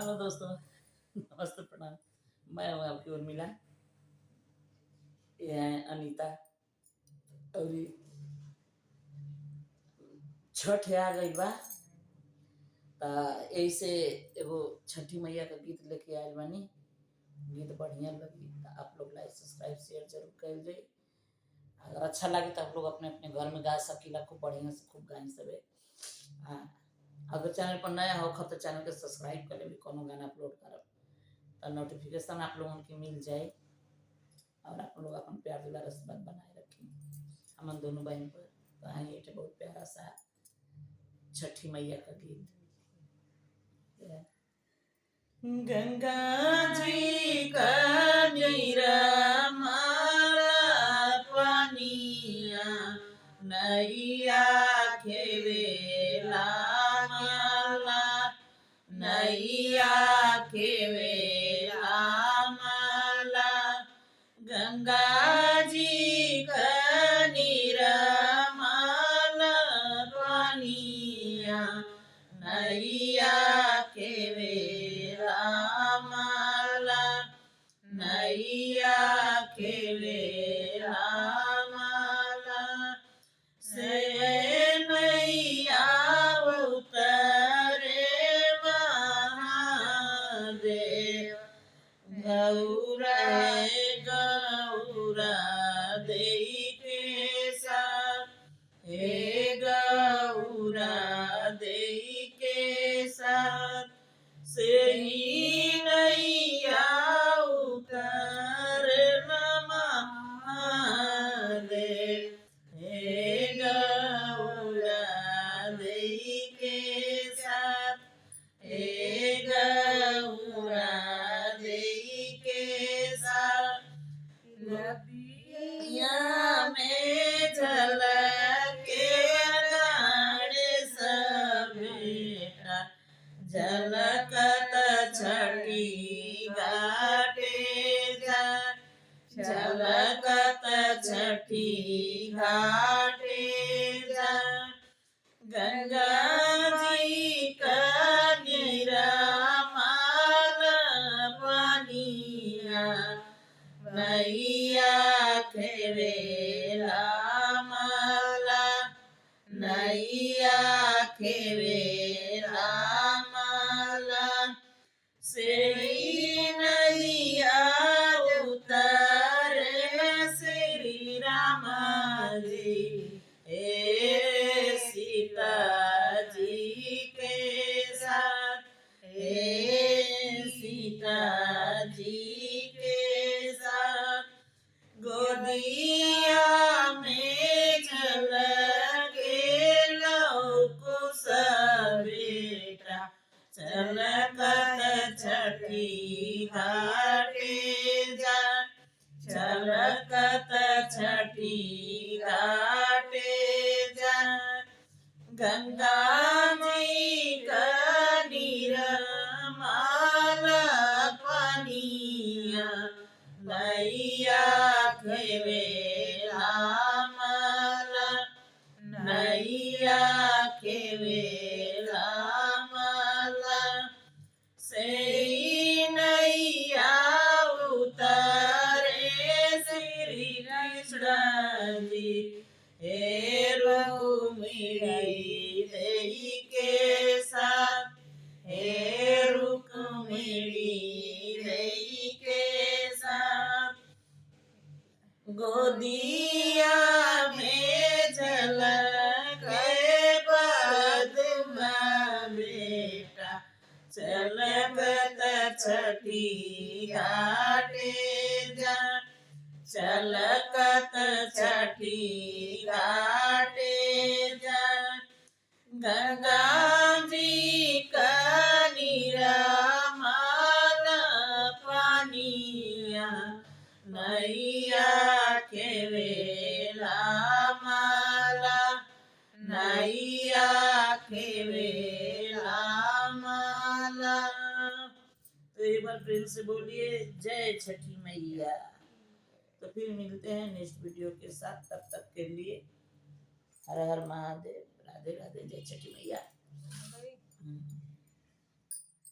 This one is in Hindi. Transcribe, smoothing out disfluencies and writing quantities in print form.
हेलो दोस्तों, नमस्ते प्रणाम। मैं हूँ आपकी उर्मिला। ये है अनीता। और छठ आ गई बा ता ऐसे एगो छठी मैया का गीत लेके आयल बानी। गीत बढ़िया लगी तो आप लोग लाइक सब्सक्राइब शेयर जरूर कर जाए। अगर अच्छा लगे तो आप लोग अपने अपने घर में गा सकीला, खूब बढ़िया से खूब गाई सबे। हाँ, अगर चैनल पर नया हो तो चैनल के सब्सक्राइब कर ले, कोनो गाना अपलोड करब तो नोटिफिकेशन आप लोगों की मिल जाए। और आप लोग अपन प्यार दुलार आशीर्वाद बनाए रखें हम दोनों बहन पर। तो हाँ, ये बहुत प्यारा सा छठी मैया का गीत। गंगा जी का निर्मल पानिया नैया खेवेला माला, नैया खेवेला माला। गंगा जी का निर्मल पानिया नैया खेवेला माला, नैया खेवेला माला। से नैया उतरे महादेव, गौरा गौरा देई के साथ, हे गौरा देई के साथ। से ही नैया उतर महादेव, हे गौरा देई के साथ, हे गौरा देई के साथ। नदिया में झलके गणेश बेटा, झलकत छठी घाटे जा, झलकत छठी घाटे जा। गंगा जी का निर्मल पानिया नैया खेवेला माला, नैया खेवेला माला। से नैया उतरे श्री राम जी, हे सीता जी के साथ, हे सीता जी के साथ। गोदिया में झलके लौकुश बेटा, झलकत छठी घाटे जा, झलकत छठी घाटे जा। गंगा जी का निर्मल पानिया नैया खेवेला माला, नैया खेवेला माला। से नैया उतरे श्री कृष्ण जी, हे रुक्मिणी देई के साथ, हे रुक्मिणी देई के साथ। गोदिया में झलके पद्मा बेटा, झलकत छठी घाटे जा, झलकत छठी घाटे जा। गंगा जी का निर्मल पानिया नैया खेवेला माला, नैया खेवेला माला। तो एक बार प्रेम से बोलिए जय छठी मैया। तो फिर मिलते हैं नेक्स्ट वीडियो के साथ, तब तक के लिए हर हर महादेव, राधे राधे, जय छठी मैया।